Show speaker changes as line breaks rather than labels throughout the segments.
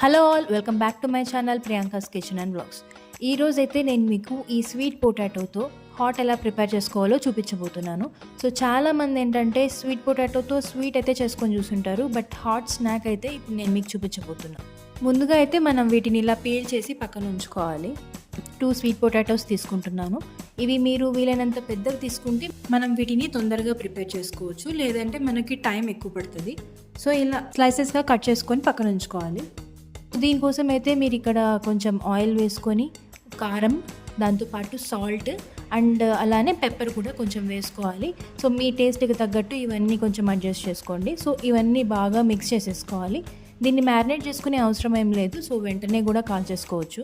Hello all, welcome back to my channel Priyanka's kitchen and blogs. ఈరోజైతే నేను మీకు ఈ స్వీట్ పొటాటోతో హాట్ ఎలా ప్రిపేర్ చేసుకోవాలో చూపించబోతున్నాను. సో చాలామంది ఏంటంటే స్వీట్ పొటాటోతో స్వీట్ అయితే చేసుకొని చూసుంటారు, బట్ హాట్ స్నాక్ అయితే ఇప్పుడు నేను మీకు చూపించబోతున్నాను. ముందుగా అయితే మనం వీటిని ఇలా పీల్ చేసి పక్కన ఉంచుకోవాలి. 2 స్వీట్ పొటాటోస్ తీసుకుంటున్నాను. ఇవి మీరు వీలైనంత పెద్దవి తీసుకుంటే మనం వీటిని తొందరగా ప్రిపేర్ చేసుకోవచ్చు, లేదంటే మనకి టైం ఎక్కువ పడుతుంది. సో ఇలా స్లైసెస్గా కట్ చేసుకొని పక్కన ఉంచుకోవాలి. దీనికోసం అయితే మీరు ఇక్కడ కొంచెం ఆయిల్ వేసుకొని కారం, దాంతోపాటు సాల్ట్ అండ్ అలానే పెప్పర్ కూడా కొంచెం వేసుకోవాలి. సో మీ టేస్ట్కి తగ్గట్టు ఇవన్నీ కొంచెం అడ్జస్ట్ చేసుకోండి. సో ఇవన్నీ బాగా మిక్స్ చేసేసుకోవాలి. దీన్ని మ్యారినేట్ చేసుకునే అవసరం ఏం లేదు, సో వెంటనే కూడా కాల్ చేసుకోవచ్చు.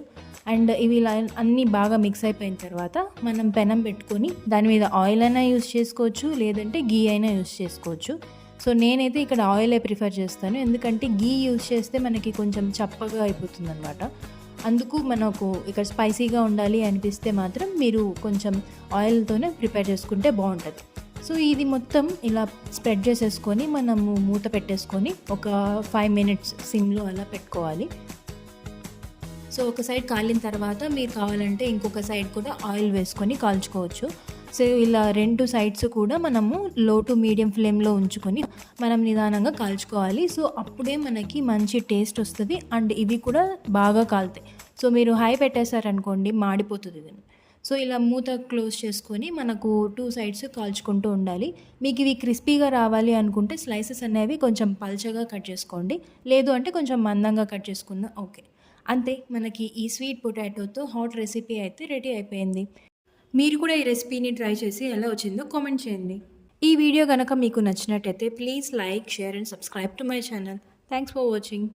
అండ్ ఇవి ఇలా అన్నీ బాగా మిక్స్ అయిపోయిన తర్వాత మనం పెనం పెట్టుకొని దాని మీద ఆయిల్ అయినా యూస్ చేసుకోవచ్చు, లేదంటే గీ అయినా యూస్ చేసుకోవచ్చు. సో నేనైతే ఇక్కడ ఆయిలే ప్రిఫర్ చేస్తాను, ఎందుకంటే గీ యూజ్ చేస్తే మనకి కొంచెం చప్పగా అయిపోతుంది అనమాట. అందుకు మనకు ఇక్కడ స్పైసీగా ఉండాలి అనిపిస్తే మాత్రం మీరు కొంచెం ఆయిల్తోనే ప్రిపేర్ చేసుకుంటే బాగుంటుంది. సో ఇది మొత్తం ఇలా స్ప్రెడ్ చేసేసుకొని మనము మూత పెట్టేసుకొని ఒక 5 మినిట్స్ సిమ్లో అలా పెట్టుకోవాలి. సో ఒక సైడ్ కాలిన తర్వాత మీరు కావాలంటే ఇంకొక సైడ్ కూడా ఆయిల్ వేసుకొని కాల్చుకోవచ్చు. సో ఇలా 2 సైడ్స్ కూడా మనము లో టు మీడియం ఫ్లేమ్లో ఉంచుకొని మనం నిదానంగా కాల్చుకోవాలి. సో అప్పుడే మనకి మంచి టేస్ట్ వస్తుంది అండ్ ఇవి కూడా బాగా కాలుతాయి. సో మీరు హై పెట్టేశారనుకోండి మాడిపోతుంది ఇది. సో ఇలా మూత క్లోజ్ చేసుకొని మనకు 2 సైడ్స్ కాల్చుకుంటూ ఉండాలి. మీకు ఇవి క్రిస్పీగా రావాలి అనుకుంటే స్లైసెస్ అనేవి కొంచెం పల్చగా కట్ చేసుకోండి, లేదు అంటే కొంచెం మందంగా కట్ చేసుకుందాం. ఓకే, అంతే, మనకి ఈ స్వీట్ పొటాటోతో హాట్ రెసిపీ అయితే రెడీ అయిపోయింది. మీరు కూడా ఈ రెసిపీని ట్రై చేసి ఎలా వచ్చిందో కామెంట్ చేయండి. ఈ వీడియో కనుక మీకు నచ్చినట్టయితే please like, share and subscribe to my channel. Thanks for watching.